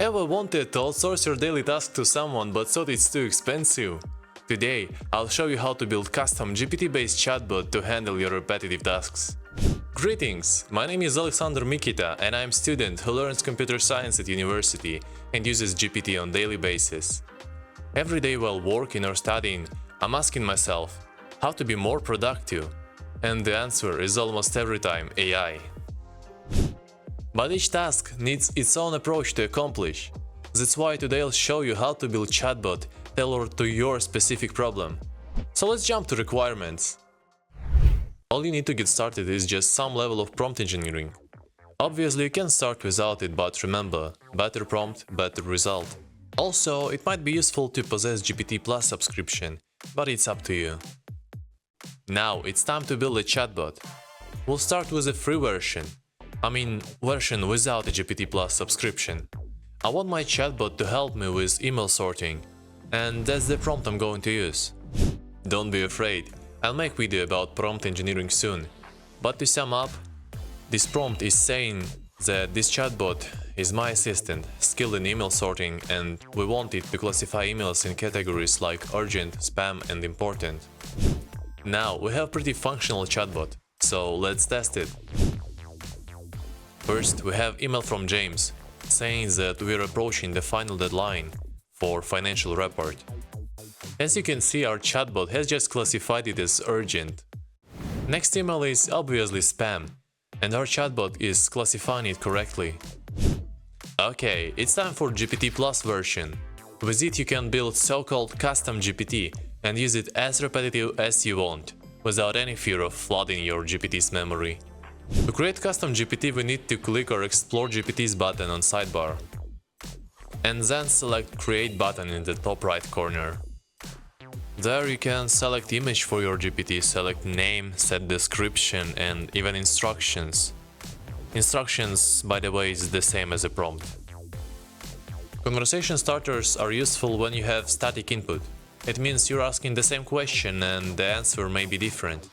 Ever wanted to outsource your daily task to someone but thought it's too expensive? Today, I'll show you how to build custom GPT-based chatbot to handle your repetitive tasks. Greetings! My name is Oleksandr Mykyta and I'm a student who learns computer science at university and uses GPT on daily basis. Every day while working or studying, I'm asking myself, how to be more productive? And the answer is almost every time AI. But each task needs its own approach to accomplish. That's why today I'll show you how to build chatbot tailored to your specific problem. So let's jump to requirements. All you need to get started is just some level of prompt engineering. Obviously you can start without it, but remember, better prompt, better result. Also, it might be useful to possess GPT Plus subscription, but it's up to you. Now it's time to build a chatbot. We'll start with a free version. Version without a GPT Plus subscription. I want my chatbot to help me with email sorting, and that's the prompt I'm going to use. Don't be afraid, I'll make video about prompt engineering soon. But to sum up, this prompt is saying that this chatbot is my assistant, skilled in email sorting, and we want it to classify emails in categories like urgent, spam, and important. Now we have pretty functional chatbot, so let's test it. First, we have email from James, saying that we're approaching the final deadline for financial report. As you can see, our chatbot has just classified it as urgent. Next email is obviously spam, and our chatbot is classifying it correctly. Okay, it's time for GPT Plus version. With it you can build so-called custom GPT and use it as repetitive as you want, without any fear of flooding your GPT's memory. To create custom GPT we need to click or Explore GPTs button on sidebar. And then select Create button in the top right corner. There you can select image for your GPT, select name, set description and even instructions. Instructions, by the way, is the same as a prompt. Conversation starters are useful when you have static input. It means you're asking the same question and the answer may be different.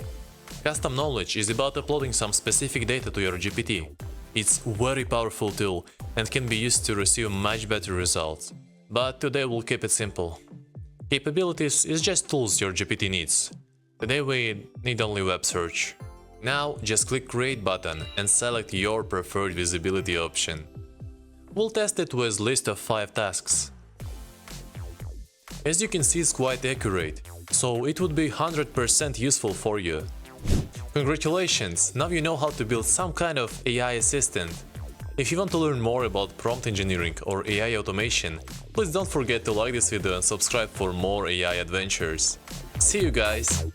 Custom knowledge is about uploading some specific data to your GPT. It's a very powerful tool and can be used to receive much better results. But today we'll keep it simple. Capabilities is just tools your GPT needs. Today we need only web search. Now just click Create button and select your preferred visibility option. We'll test it with list of 5 tasks. As you can see, it's quite accurate, so it would be 100% useful for you. Congratulations! Now you know how to build some kind of AI assistant. If you want to learn more about prompt engineering or AI automation, please don't forget to like this video and subscribe for more AI adventures. See you guys!